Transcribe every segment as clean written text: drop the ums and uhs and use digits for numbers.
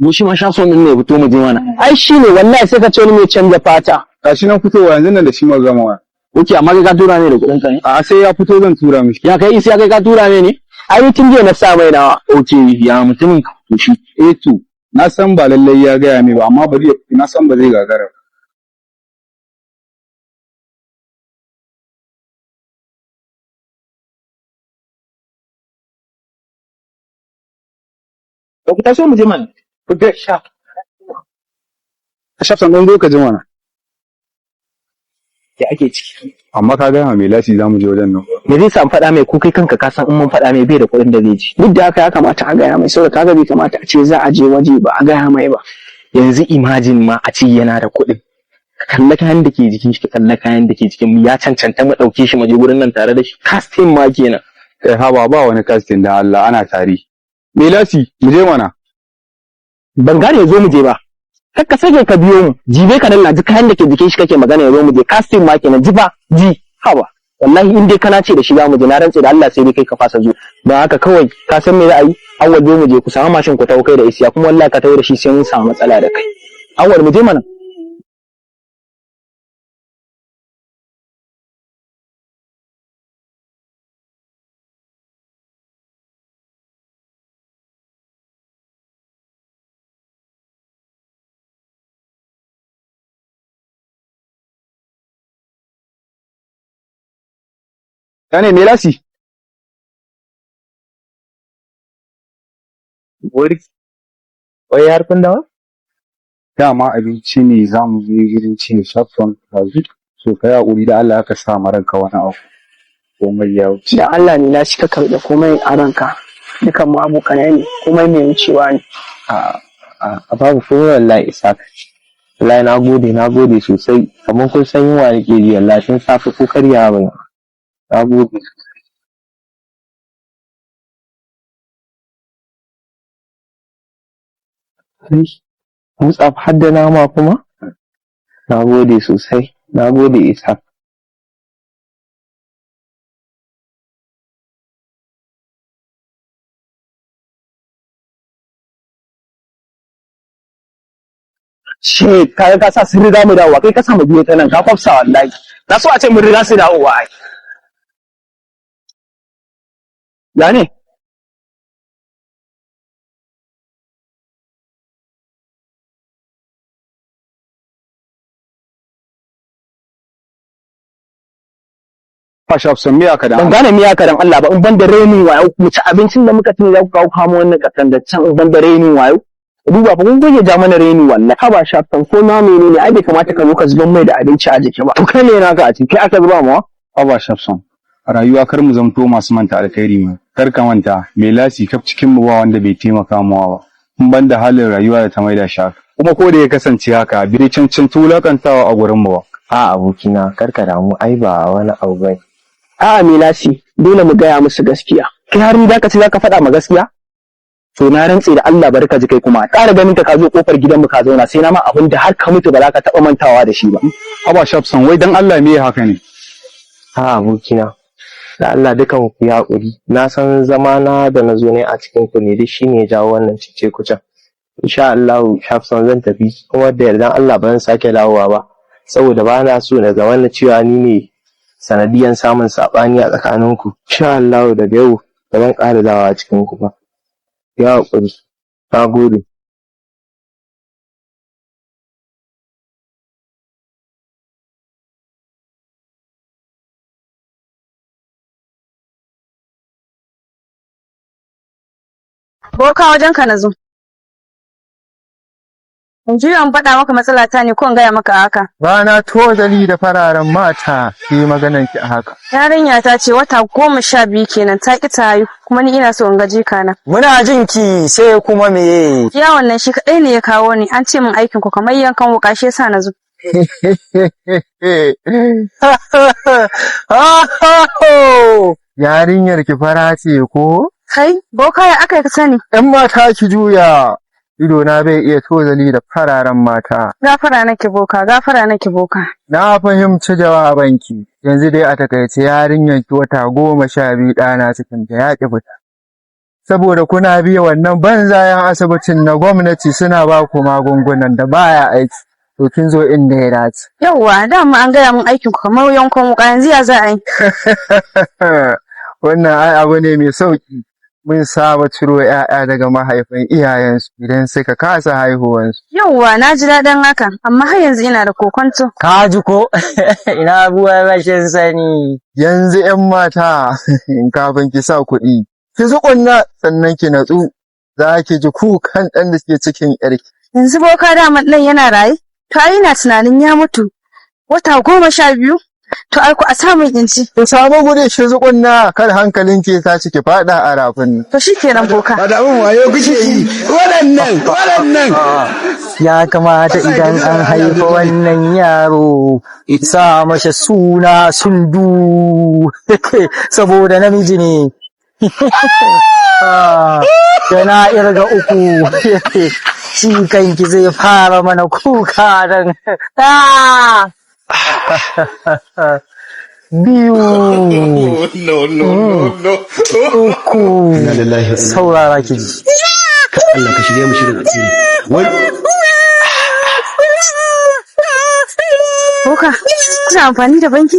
mu shi ma shafon din ne fito mu je mana. Ai shine wallahi sai ka ce wani mai canja fata. Gashi nan fitowa yanzu nan da shi ma gama wa. Oke amma kai ka tura ne da kuɗin ka ne? A sai ya fito zan tura mishi. Ya kai sai ka tura ne? Ai tun jiya na sa mai nawa. Oke ya mutumin ka to shi. To na san ba lallai ya gaya mai ba amma bari na san ba zai gagara. Ba ku taso mu je mana. Ku ga sha. Ka shafsan ɗan zo ka ji mana. Ya ake ciki. Amma ka gaya mai lati za mu je wajen nan. Me zai sa faɗa mai ko kai kanka ka san in mun faɗa mai bai da kuɗin da zai ji. Duk da haka ya kamata a gaya mai saboda kaga bai kamata a ce za a je waje ba a gaya mai ba. Yanzu imagine ma a ce yana da kuɗin. Ka kalla kayan da ke jikin shi, ka kalla kayan da ke jikin mu ya cancanta mu ɗauke shi mu je gurin nan tare da shi. Casting ma kenan. Kai haba ba wani casting da Allah ana tare. Me lati mu je mana. Ban gane zo mu je ba. Kar ka sake ka biyo mu. Jibe ka dalla ji kayan da ke jikin shi kake magana ya zo mu je. Casting ma kenan ji ba ji. Haba. Wallahi in dai kana ce da shi za mu je na rantse da Allah sai dai kai ka fasa zo. Don haka kawai ka san me za a yi? Awwal zo mu je ku samu mashin ku tawo kai da isiya kuma wallahi ka tawo da shi sai mun samu matsala da kai. Awwal mu je mana. Ya ne me lati? Wuri. Wai har kun dawo? Dama abinci ne za mu je gidan cin shafson kazu. So kai hakuri da Allah ka sa maranka wani abu. Komai ya wuce. Da Allah ne na cika karɓe komai a ranka. Dukan mu abokanai ne komai mai wucewa ne. A babu komai wallahi isa. Wallahi na gode sosai. Kamar kun san yunwa nake ji wallahi tun safe ko karya ba. Na gode. Mutsaf har da nama kuma? Na gode sosai. Na gode isa. She ka sa sun riga mu dawowa kai ka sa mu biyo ta nan ka kwafsa wallahi. Na so a ce mun riga su dawowa ai. Ya ne? Fa shafson me aka da. Ban gane miya ka dan Allah ba in ban da renin wayo mu ci abincin da muka tuni za ku kawo kamo wannan kasan da can in ban da renin wayo. Duba fa kun goge ja mana reni wallahi. Ka ba shaftan ko na menene ai bai kamata ka zo ka zuban mai da abinci a jiki ba. To kai ne naka a ciki kai aka zuba mawa? Aba shafson. A rayuwa kar mu zamto masu manta alkhairi mu. Kar ka manta me lasi kaf cikin mu ba wanda bai taimaka mawa ba. In ban da halin rayuwa da ta maida shi haka. Kuma ko da ya kasance haka bai cancin tulakantawa a gurin mu ba. A abokina kar ka damu ai ba wani abu bane. A'a Milasi dole mu gaya musu gaskiya. Kai har ni zaka ce zaka faɗa ma gaskiya? To na rantse da Allah barka ji kai kuma ƙara ganin ka zo kofar gidanmu ka zauna sai na ma abin da har ka mutu ba za ka taɓa mantawa da shi ba. Aba shafson wai dan Allah me haka ne? A abokina da Allah dukan ku ya haƙuri. Na san zamana da na zo ne a cikin ku ne duk shine ya jawo wannan cece kucin. Insha Allah shafson zan tafi kuma da yardan Allah ba zan sake dawowa ba saboda ba na so na ga wannan cewa ni ne sanadiyan samun saɓani a tsakaninku. Insha Allah daga yau ba zan ƙara dawowa cikin ku ba. Ya haƙuri, na gode. Boka wajen ka na zo. In juya in faɗa maka matsala ta ne ko in gaya maka haka. Rana tozali da fararen mata yi maganan ki a haka. Yarinya ta ce wata 12 kenan ta ki ta haihu kuma ni ina so in ga jika na. Muna jin ki sai kuma me? Ya wannan shi kadai ne ya kawo ni an ce min aikin ku kamar yankan wuka shi yasa na zo. Yarinyar ki fara ce ko? Kai boka ya aka ka sani. ‘Yan mata ki juya. Ido na bai iya tozali da fararen mata. Gafara nake boka, gafara nake boka. Na fahimci jawabanki. Yanzu dai a takaice yarinyar ki wata 12 ɗana cikin ta ya ƙi fita. saboda kuna biya wannan banzayen asibitin na gwamnati suna ba ku magungunan da baya aiki. To kin zo inda ya dace. Yawwa, dama an gaya min aikin ku kamar yankon wuka, yanzu ya za a yi. Wannan ai abu ne mai sauki. Mun saba ciro 'ya'ya daga mahaifin iyayensu idan suka kasa haihuwansu. Yawwa, na ji daɗin hakan, amma har yanzu ina da kokonto. Ka ji ko? Ina abuwa rashin sani. Yanzu 'yan mata kafin ki sa kuɗi, ki zuƙunna sannan ki natsu, za ki ji kukan ɗan da ke cikin ƴarki. Yanzu boka daman ɗan yana raye? To ai ina tunanin ya mutu. Wata 12? To ai ku a samun inci. Ki samu guri ki zuƙunna kar hankalin ki ta ki faɗa a rafin. To shikenan boka. Ba da abin wayo kuke yi. Waɗannan. Ya kamata idan an haifa wannan yaro, sa masa suna Sundu, saboda namiji ne. Yana irga 3, shi kanki zai fara mana kuka don. 2, 3, saurara ki ji. Allah ka shirye mu shirin asiri. Boka, kuna amfani da banki?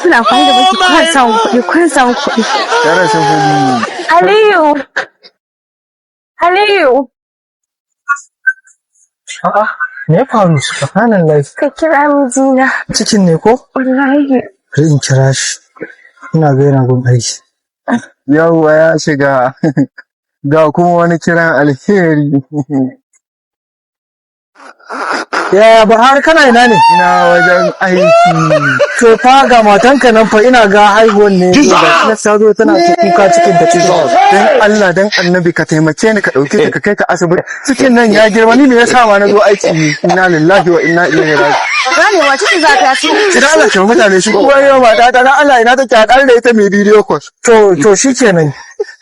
Kuna amfani da banki kun samu kuɗi. Darasin kuɗi. Aliyu. A'a, me ya faru? Subhanallah. Ka kira mijina. Cikin ne ko? Wallahi. Bari in kira shi. Ina ga yana gun aiki. Yawwa ya shiga. Ga kuma wani kiran alheri. Yaya Bahar kana ina ne? Ina wajen aiki. To fa ga matanka nan fa ina ga haihuwan ne. Na ta zo tana ta kuka cikin ta cikin. Dan Allah dan Annabi ka taimake ni ka dauke ta ka kai ta asibiti. Cikin nan ya girma ni me yasa ma na zo aiki? Inna lillahi wa inna ilaihi raji'un. Gane wa ciki za ta ci. Idan Allah ke mutane shi kuma yau mata ta dan Allah ina take haɗar da ita mai bidiyo course. To shikenan.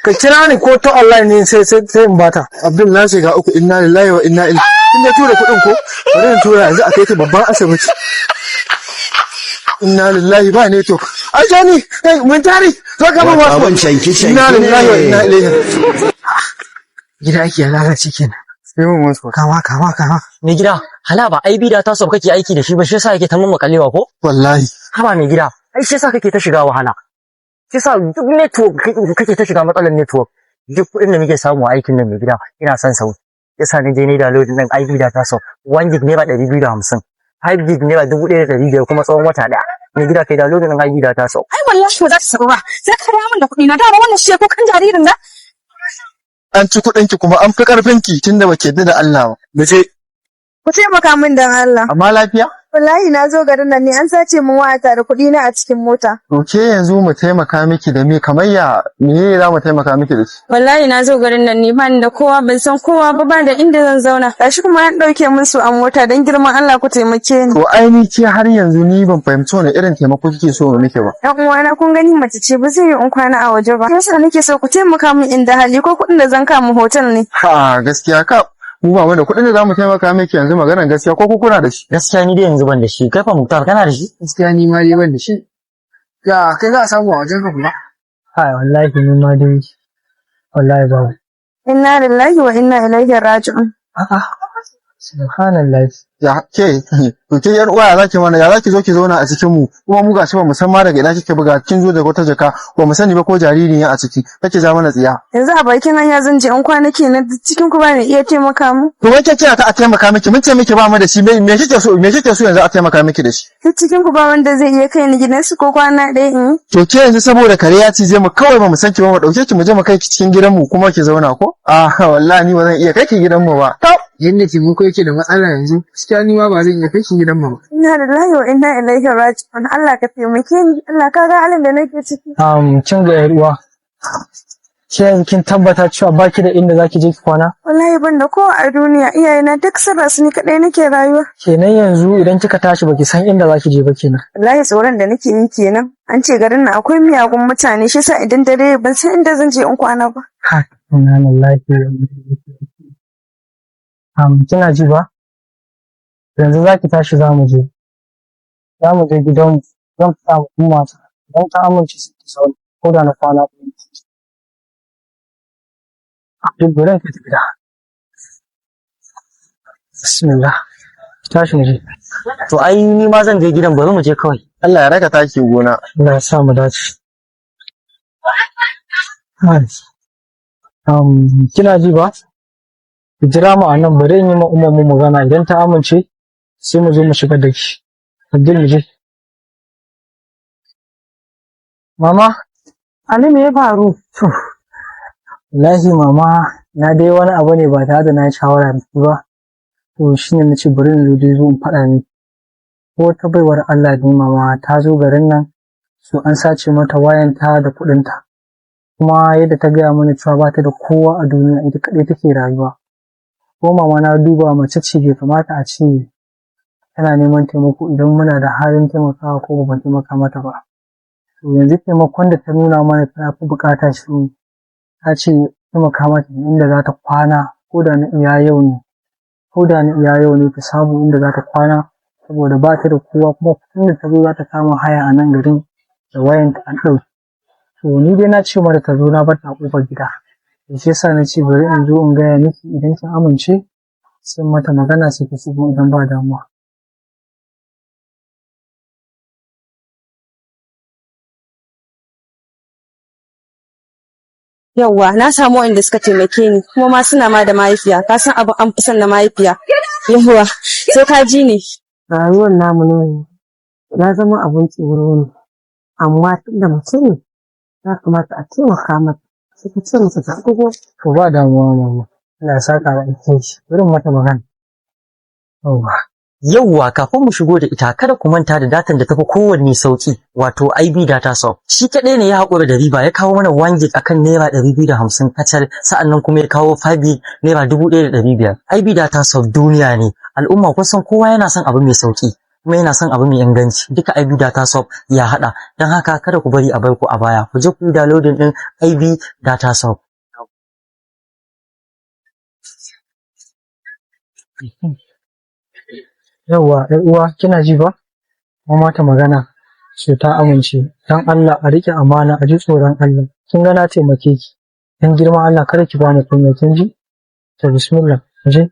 Ka kira ni ko ta online ne sai in bata. Abdul na shiga uku inna lillahi wa inna ilaihi. In ya tura kuɗin ko? Bari in tura yanzu a kai ta babban asibiti. Inna lillahi ba ne to. Ajani, kai mun tare. Zo ka mun wasu. Inna lillahi wa inna ilaihi. Gida ake lalace kenan. Sai mun wasu. Kama. Mai gida, hala ba ai bida ta kake aiki da shi ba, shi yasa yake ta makalewa ko? Wallahi. Haba mai gida, ai shi yasa kake ta shiga wahala. Shi yasa duk network kake ta shiga matsalar network. Duk kuɗin da muke samu a aikin nan mai gida, ina son sau. Yasa ni je ni download din ai bida ta 1 gig naira 250. 5 gig naira 1500 kuma tsawon wata daya. Mai gida kai download din ai bida ta Ai wallahi ba za ta sabu ba. Sai ka dawo min da kuɗi na. Dama wannan shi ko kan jaririn da. An ci kuɗinki kuma an fi ƙarfinki tunda bake yarda da Allah ba. Mace. Ku taimaka min dan Allah. Amma lafiya? Wallahi na zo garin nan ne an sace min wayata da kuɗi na a cikin mota. To ke yanzu mu taimaka miki da me kamar ya me za mu taimaka miki da shi? Wallahi na zo garin nan ne ban da kowa ban san kowa ba da inda zan zauna. Gashi kuma an ɗauke min su a mota don girman Allah ku taimake ni. To ai ni ce har yanzu ni ban fahimci wani irin taimako kike so nake ba. Ɗan uwana kun gani mace ce ba zai yi in kwana a waje ba. Yasa nake so ku taimaka min inda hali ko kuɗin da zan kama hotel ne. Ha gaskiya ka mu ba mu da kuɗin da za mu taimaka miki yanzu maganar gaskiya ko kuna da shi? Gaskiya ni dai yanzu ban da shi. Kai fa Muktar kana da shi? Gaskiya ni ma dai ban da shi. Ya kai za a samu a wajen ka kuma? Hai wallahi ni ma dai wallahi babu. Inna lillahi wa inna ilaihi raji'un. A'a. Subhanallah. Ya ke to ke yar uwa zaki mana ya zaki zo ki zauna a cikin mu kuma mu gashi ba mu san ma daga ina kike buga kin zo da wata jaka ba mu sani ba ko jariri ne a ciki kake ja mana tsiya. Yanzu a bakin hanya zan je in kwanaki na cikin ku ba ne iya taimaka mu. To wai kike ta a taimaka miki mun ce miki ba mu da shi me kike so yanzu a taimaka miki da shi. Duk cikin ku ba wanda zai iya kai ni gidansu ko kwana ɗaya in. To ke yanzu saboda kare ya cije mu kawai ba mu san ki ba mu dauke ki mu je mu kai ki cikin gidan mu kuma ki zauna ko? Wallahi ni ba zan iya kai ki gidan mu ba. Yanda taimako yake da matsala yanzu, gaskiya ni ma ba zan iya kai shi gidan mu ba. Inna lillahi wa inna ilaihi raji'un. Allah ka taimake ni. Allah ka ga halin da nake ciki. Kin ga yar uwa. Kin tabbata cewa baki da inda zaki je ki kwana? Wallahi ban da kowa a duniya, iyayena duk sun rasu ni kadai nake rayuwa. Kenan yanzu idan kika tashi baki san inda zaki je ba kenan. Wallahi tsoron da nake yi kenan. An ce garin nan akwai miyagun mutane, shi yasa idan dare ban san inda zan je in kwana ba. Ha, inna lillahi wa inna ilaihi kina ji ba? Yanzu za ki tashi za mu je gidanmu don ta mata don ta amince su ta sauri ko da na kwana ɗaya. Duk gurin ka tafi da. Bismillah. Tashi mu je. To ai ni ma zan je gidan, bari mu je kawai. Allah ya raka taki gona. Allah ya sa mu dace. Kina ji ba? Ki jira mu a nan, bari in yi ma umar mu magana, idan ta amince sai mu zo mu shiga da shi. Abdul mu je. Mama, Ali me ya faru? to, wallahi mama, na dai wani abu ne ba tare da na yi shawara da ki ba. To shi ne na ce bari in zo dai zo in faɗa ni. Ko wata baiwar Allah ne mama ta zo garin nan, so an sace mata wayanta da kuɗinta. Kuma yadda ta gaya mana cewa ba ta da kowa a duniya, ita kaɗai take rayuwa. Ko mama na duba mace ce bai kamata a ce tana neman taimako idan muna da halin taimakawa ko ba ban taimaka mata ba. To yanzu taimakon da ta nuna mana ta fi bukata shi ne, ta ce taimaka mata inda za ta kwana, ko da na iya yau ne. Ko da na iya yau ne ta samu inda za ta kwana, saboda ba ta da kowa kuma kuɗin da ta zo za ta kama haya a nan garin da wayanta an ɗauki. To ni dai na ce mata ta zo na bar ta a ƙofar gida. Da shi yasa na ce bari in zo in gaya miki idan kin amince sai mata magana sai ki shigo idan ba damuwa. Yawwa, na samu wanda suka taimake ni, kuma ma suna ma da mahaifiya, ka san abin an fi son na mahaifiya. Yawwa, sai ka ji ni. Rayuwar namu ne ya zama abin tsoro ne, amma tunda mutum ne ya kamata a taimaka mata. Sai ka ce masa ta ɗago. To ba damuwa mama. Allah ya saka da alheri. Bari in mata magana. Yawwa. Yauwa, kafin mu shigo da ita, kada ku manta da datan da tafi kowanne sauki, wato IB Data Shop. Shi kaɗai ne ya haƙura da riba, ya kawo mana 1 gig akan naira 250 kacal, sa'annan kuma ya kawo 5 gig naira 1500. IB Data Shop duniya ne. Al'umma kusan kowa yana son abu mai sauki, kuma yana son abu mai inganci. Duka IB Data Shop ya haɗa. Don haka kada ku bari a bar ku a baya. Ku je ku yi downloading ɗin IB Data Shop. Yawwa, ‘yar uwa, kina ji ba? Mama ta magana, so ta amince. Dan Allah a riƙe amana, a ji tsoron Allah. Kin ga na taimake ki. Dan girman Allah kada ki bani kunya, kin ji? To bismillah, mu je.